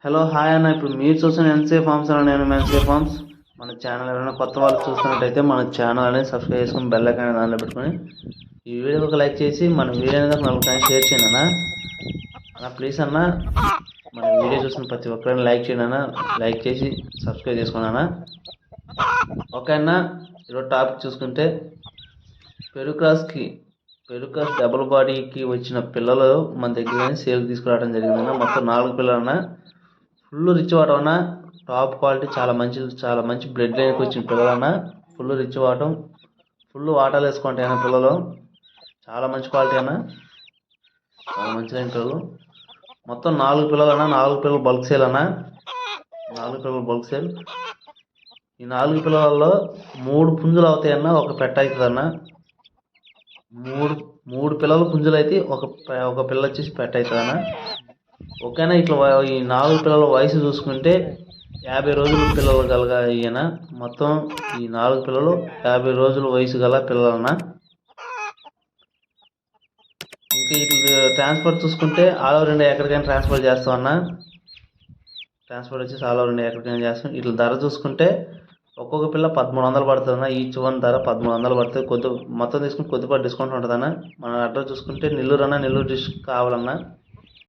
Hello hi అన్న. ఇప్పుడు మీరు చూస్తున్న ఎన్సే ఫార్మ్స్ అన్న, నేను ఎన్సే ఫార్మ్స్. మన ఛానల్ ఎవరైనా కొత్త వాళ్ళు చూస్తున్నట్టయితే మన ఛానల్ అనేది సబ్స్క్రైబ్ చేసుకుని బెల్ ఐకాన్ దానిలో పెట్టుకొని ఈ వీడియోకి ఒక లైక్ చేసి మన వీడియో అనేది ఒక 4 టైమ్స్ షేర్ చేయండి అన్న. ప్లీజ్ అన్న, మన వీడియో చూసిన ప్రతి ఒక్కరైనా లైక్ చేయండి అన్న. లైక్ చేసి సబ్స్క్రైబ్ చేసుకోండి అన్న. ఓకే అన్న, ఈరోజు టాపిక్ చూసుకుంటే పెరుగు క్రాస్ డబుల్ బాడీకి వచ్చిన పిల్లలు మన దగ్గర సేల్ తీసుకురావడం జరిగిందన్న. మొత్తం 4 పిల్లలన్న. ఫుల్ రిచ్ వాటం అన్న. టాప్ క్వాలిటీ, చాలా మంచి బ్లడ్ లైన్కి వచ్చిన పిల్లలన్న. ఫుల్ రిచ్ వాటం, ఫుల్ వాటాలు వేసుకుంటాయి అన్న పిల్లలు. చాలా మంచి క్వాలిటీ అన్న, చాలా మంచి లైన్ పిల్లలు. మొత్తం 4 పిల్లలు అన్న. 4 పిల్లలు బల్క్ సేల్ అన్న. 4 పిల్లలు బల్క్ సేల్. ఈ 4 పిల్లలలో 3 పుంజులు అవుతాయన్న, ఒక పెట్ట అవుతుంది అన్న. మూడు పిల్లలు పుంజులు అయితే ఒక పిల్ల వచ్చేసి పెట్ట అవుతుంది అన్న. ఓకేనా. ఇట్లా ఈ 4 పిల్లల వయసు చూసుకుంటే 50 రోజులు పిల్లలు గలగా ఈయన. మొత్తం ఈ 4 పిల్లలు 50 రోజుల వయసు గల పిల్లలన్న. ఇంకా ఇట్లా ట్రాన్స్ఫర్ చూసుకుంటే ఆల్ ఓవర్ ఇండియా ఎక్కడికైనా ట్రాన్స్ఫర్ చేస్తామన్నా. ట్రాన్స్ఫర్ వచ్చేసి ఆల్ ఓవర్ ఇండియా ఎక్కడికైనా చేస్తాం. ఇట్లా ధర చూసుకుంటే ఒక్కొక్క పిల్ల 1300 పడుతుంది అన్న. ఈచ్ వన్ ధర 1300 పడుతుంది. మొత్తం తీసుకుంటే కొద్దిపాటి డిస్కౌంట్ ఉంటుంది అన్న. మన అడ్రస్ చూసుకుంటే నెల్లూరు అన్న, నెల్లూరు డిస్ట్రిక్ట్ కావాలన్నా.